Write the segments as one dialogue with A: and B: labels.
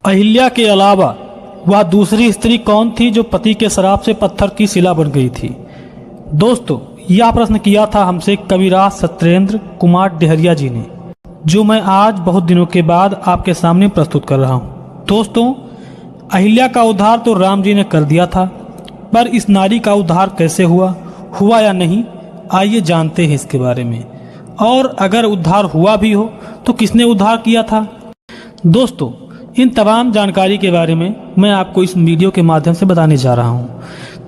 A: अहिल्या के अलावा वह दूसरी स्त्री कौन थी जो पति के श्राप से पत्थर की शिला बन गई थी? दोस्तों, यह प्रश्न किया था हमसे कविराज सत्येंद्र कुमार डेहरिया जी ने, जो मैं आज बहुत दिनों के बाद आपके सामने प्रस्तुत कर रहा हूँ। दोस्तों, अहिल्या का उद्धार तो राम जी ने कर दिया था, पर इस नारी का उद्धार कैसे हुआ या नहीं, आइए जानते हैं इसके बारे में। और अगर उद्धार हुआ भी हो तो किसने उद्धार किया था? दोस्तों, इन तमाम जानकारी के बारे में मैं आपको इस वीडियो के माध्यम से बताने जा रहा हूँ।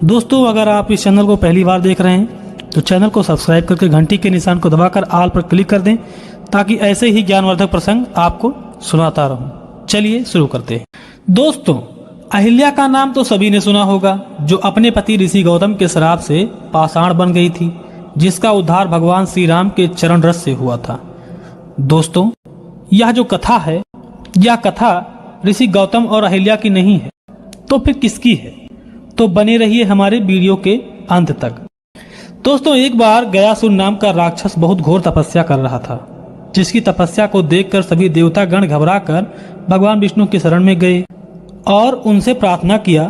A: दोस्तों, अगर आप इस चैनल को पहली बार देख रहे हैं तो चैनल को सब्सक्राइब करके घंटी के निशान को दबाकर ऑल पर क्लिक कर दें, ताकि ऐसे ही ज्ञानवर्धक प्रसंग आपको सुनाता रहूं। चलिए शुरू करते हैं। दोस्तों, अहिल्या का नाम तो सभी ने सुना होगा, जो अपने पति ऋषि गौतम के श्राप से पाषाण बन गई थी, जिसका उद्धार भगवान श्री राम के चरण रस से हुआ था। दोस्तों, यह जो कथा है, यह कथा ऋषि गौतम और अहिल्या की नहीं है, तो फिर किसकी है? तो बने रहिए हमारे वीडियो के अंत तक। दोस्तों, एक बार गयासुर नाम का राक्षस बहुत घोर तपस्या कर रहा था, जिसकी तपस्या को देखकर सभी देवता गण घबराकर भगवान विष्णु की शरण में गए और उनसे प्रार्थना किया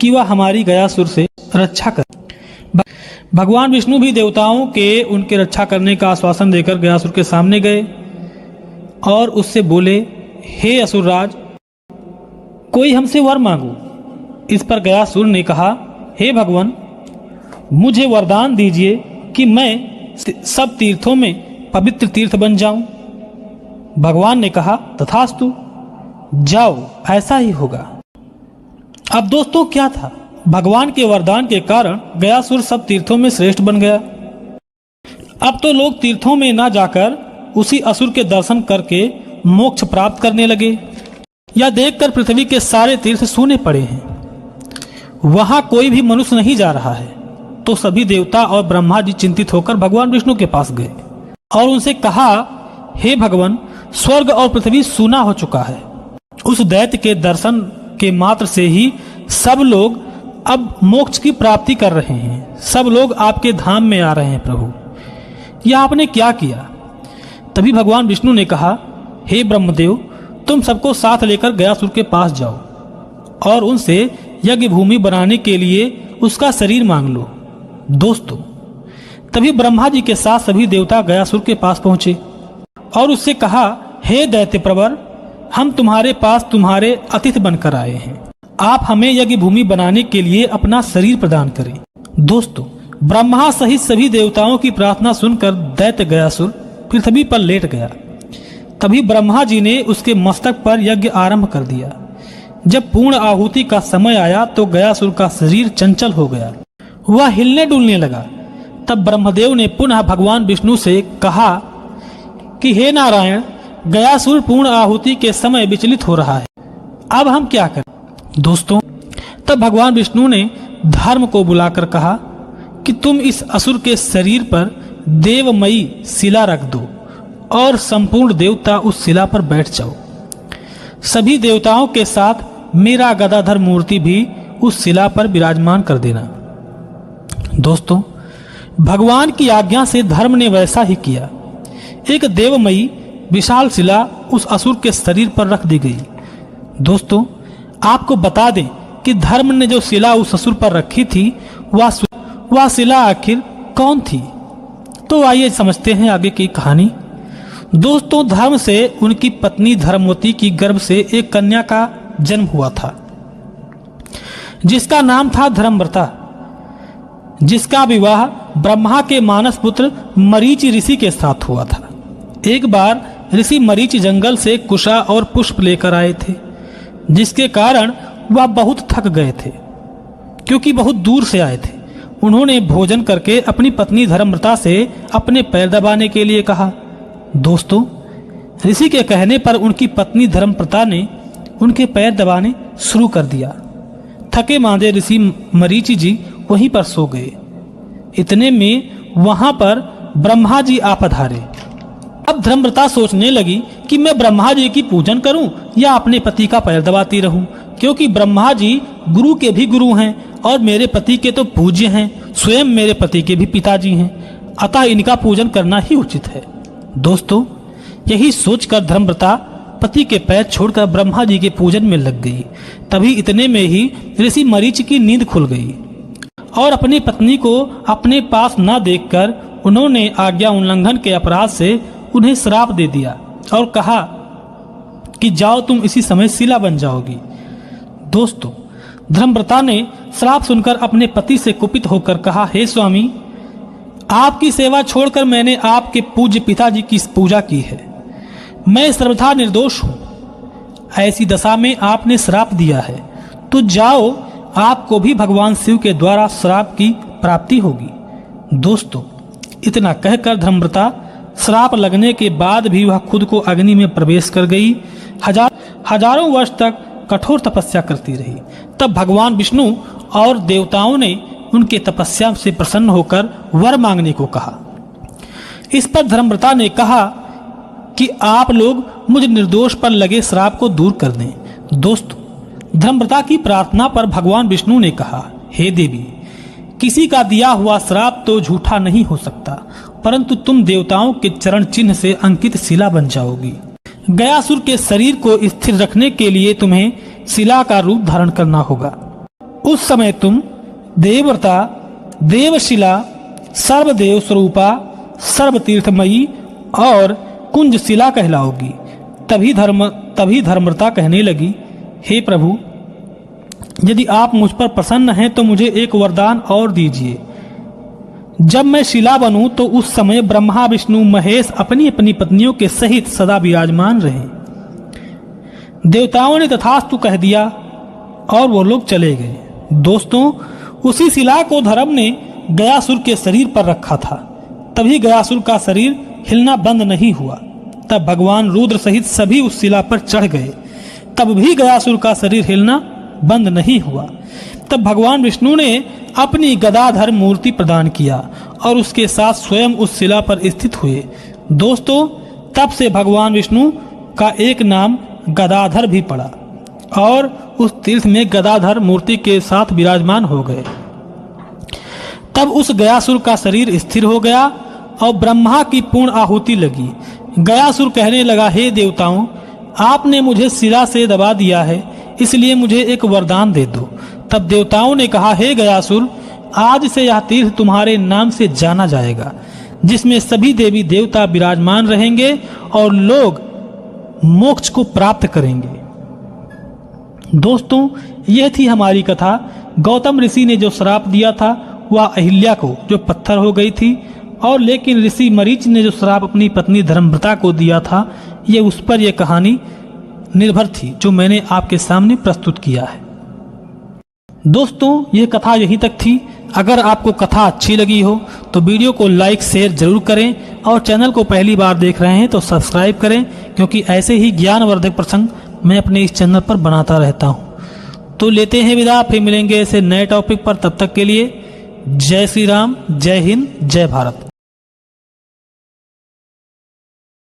A: कि वह हमारी गयासुर से रक्षा कर। भगवान विष्णु भी देवताओं के उनके रक्षा करने का आश्वासन देकर गयासुर के सामने गए और उससे बोले, हे असुरराज, कोई हमसे वर मांगो। इस पर गयासुर ने कहा, हे भगवान, मुझे वरदान दीजिए कि मैं सब तीर्थों में पवित्र तीर्थ बन जाऊं। भगवान ने कहा, तथास्तु, जाओ, ऐसा ही होगा। अब दोस्तों, क्या था? भगवान के वरदान के कारण गयासुर सब तीर्थों में श्रेष्ठ बन गया। अब तो लोग तीर्थों में ना जाकर उसी असुर के दर्शन करके मोक्ष प्राप्त करने लगे। यह देखकर पृथ्वी के सारे तीर्थ सूने पड़े हैं, वहां कोई भी मनुष्य नहीं जा रहा है। तो सभी देवता और ब्रह्मा जी चिंतित होकर भगवान विष्णु के पास गए और उनसे कहा, हे भगवान, स्वर्ग और पृथ्वी सूना हो चुका है। उस दैत्य के दर्शन के मात्र से ही सब लोग अब मोक्ष की प्राप्ति कर रहे हैं। सब लोग आपके धाम में आ रहे हैं। प्रभु, यह आपने क्या किया? तभी भगवान विष्णु ने कहा, हे ब्रह्मदेव, तुम सबको साथ लेकर गयासुर के पास जाओ और उनसे यज्ञ भूमि बनाने के लिए उसका शरीर मांग लो। दोस्तों, तभी ब्रह्मा जी के साथ सभी देवता गयासुर के पास पहुंचे और उससे कहा, हे दैत्य प्रवर, हम तुम्हारे पास तुम्हारे अतिथि बनकर आए हैं। आप हमें यज्ञ भूमि बनाने के लिए अपना शरीर प्रदान करें। दोस्तों, ब्रह्मा सहित सभी देवताओं की प्रार्थना सुनकर दैत्य गयासुर पृथ्वी पर लेट गया। तभी ब्रह्मा जी ने उसके मस्तक पर यज्ञ आरंभ कर दिया। जब पूर्ण आहुति का समय आया तो गयासुर का शरीर चंचल हो गया, वह हिलने डुलने लगा। तब ब्रह्मदेव ने पुनः भगवान विष्णु से कहा कि हे नारायण, गयासुर पूर्ण आहुति के समय विचलित हो रहा है, अब हम क्या करें? दोस्तों, तब भगवान विष्णु ने धर्म को बुलाकर कहा कि तुम इस असुर के शरीर पर देवमयी शिला रख दो और संपूर्ण देवता उस शिला पर बैठ जाओ। सभी देवताओं के साथ मेरा गदाधर मूर्ति भी उस शिला पर विराजमान कर देना। दोस्तों, भगवान की आज्ञा से धर्म ने वैसा ही किया। एक देवमयी विशाल शिला उस असुर के शरीर पर रख दी गई। दोस्तों, आपको बता दें कि धर्म ने जो शिला उस असुर पर रखी थी, वह शिला आखिर कौन थी? तो आइए समझते हैं आगे की कहानी। दोस्तों, धर्म से उनकी पत्नी धर्मवती की गर्भ से एक कन्या का जन्म हुआ था, जिसका नाम था धर्मव्रता, जिसका विवाह ब्रह्मा के मानस पुत्र मरीच ऋषि के साथ हुआ था। एक बार ऋषि मरीच जंगल से कुशा और पुष्प लेकर आए थे, जिसके कारण वह बहुत थक गए थे, क्योंकि बहुत दूर से आए थे। उन्होंने भोजन करके अपनी पत्नी धर्मव्रता से अपने पैर दबाने के लिए कहा। दोस्तों, ऋषि के कहने पर उनकी पत्नी धर्मव्रता ने उनके पैर दबाने शुरू कर दिया। थके मांदे ऋषि मरीचि जी वहीं पर सो गए। इतने में वहां पर ब्रह्मा जी आ पधारे। अब धर्मव्रता सोचने लगी कि मैं ब्रह्मा जी की पूजन करूं या अपने पति का पैर दबाती रहूं, क्योंकि ब्रह्मा जी गुरु के भी गुरु हैं और मेरे पति के तो पूज्य हैं, स्वयं मेरे पति के भी पिताजी हैं, अतः इनका पूजन करना ही उचित है। दोस्तों, यही सोचकर धर्मव्रता पति के पैर छोड़कर ब्रह्मा जी के पूजन में लग गई। तभी इतने में ही ऋषि मरीचि की नींद खुल गई और अपनी पत्नी को अपने पास न देखकर उन्होंने आज्ञा उल्लंघन के अपराध से उन्हें श्राप दे दिया और कहा कि जाओ, तुम इसी समय शिला बन जाओगी। दोस्तों, धर्मव्रता ने श्राप सुनकर अपने पति से कुपित होकर कहा, हे स्वामी, आपकी सेवा छोड़कर मैंने आपके पूज्य पिताजी की पूजा की है। मैं सर्वथा निर्दोष हूं। ऐसी दशा में आपने श्राप दिया है, तो जाओ, आपको भी भगवान शिव के द्वारा श्राप की प्राप्ति होगी। दोस्तों, इतना कहकर धर्मव्रता श्राप लगने के बाद भी वह खुद को अग्नि में प्रवेश कर गई। हजारों वर्ष तक कठोर तपस्या करती रही। तब भगवान विष्णु और देवताओं ने उनके तपस्या से प्रसन्न होकर वर मांगने को कहा। इस पर धर्मव्रता ने कहा कि आप लोग मुझ निर्दोष पर लगे श्राप को दूर कर दें। दोस्तों, धर्मव्रता की प्रार्थना पर भगवान विष्णु ने कहा, हे देवी, किसी का दिया हुआ श्राप तो झूठा नहीं हो सकता, परंतु तुम देवताओं के चरण चिन्ह से अंकित शिला बन जाओगी। गयासुर के शरीर को स्थिर रखने के लिए तुम्हें शिला का रूप धारण करना होगा। उस समय तुम देवव्रता, देवशिला, सर्वदेव स्वरूपा, सर्वतीर्थमयी और कुंजशिला कहलाओगी। तभी धर्मव्रता कहने लगी, हे प्रभु, यदि आप मुझ पर प्रसन्न हैं तो मुझे एक वरदान और दीजिए। जब मैं शिला बनूं तो उस समय ब्रह्मा, विष्णु, महेश अपनी अपनी पत्नियों के सहित सदा विराजमान रहें। देवताओं ने तथास्तु कह दिया और वो लोग चले गए। दोस्तों, उसी शिला को धर्म ने गयासुर के शरीर पर रखा था। तभी गयासुर का शरीर हिलना बंद नहीं हुआ। तब भगवान रुद्र सहित सभी उस शिला पर चढ़ गए। तब भी गयासुर का शरीर हिलना बंद नहीं हुआ। तब भगवान विष्णु ने अपनी गदाधर मूर्ति प्रदान किया और उसके साथ स्वयं उस शिला पर स्थित हुए। दोस्तों, तब से भगवान विष्णु का एक नाम गदाधर भी पड़ा और उस तीर्थ में गदाधर मूर्ति के साथ विराजमान हो गए। तब उस गयासुर का शरीर स्थिर हो गया और ब्रह्मा की पूर्ण आहुति लगी। गयासुर कहने लगा, हे देवताओं, आपने मुझे शिला से दबा दिया है, इसलिए मुझे एक वरदान दे दो। तब देवताओं ने कहा, हे गयासुर, आज से यह तीर्थ तुम्हारे नाम से जाना जाएगा, जिसमें सभी देवी देवता विराजमान रहेंगे और लोग मोक्ष को प्राप्त करेंगे। दोस्तों, यह थी हमारी कथा। गौतम ऋषि ने जो श्राप दिया था वह अहिल्या को, जो पत्थर हो गई थी, और लेकिन ऋषि मरीच ने जो श्राप अपनी पत्नी धर्मव्रता को दिया था, ये उस पर यह कहानी निर्भर थी जो मैंने आपके सामने प्रस्तुत किया है। दोस्तों, ये कथा यहीं तक थी। अगर आपको कथा अच्छी लगी हो तो वीडियो को लाइक शेयर जरूर करें और चैनल को पहली बार देख रहे हैं तो सब्सक्राइब करें, क्योंकि ऐसे ही ज्ञानवर्धक प्रसंग मैं अपने इस चैनल पर बनाता रहता हूँ। तो लेते हैं विदा, फिर मिलेंगे ऐसे नए टॉपिक पर। तब तक के लिए जय श्री राम, जय हिंद, जय भारत।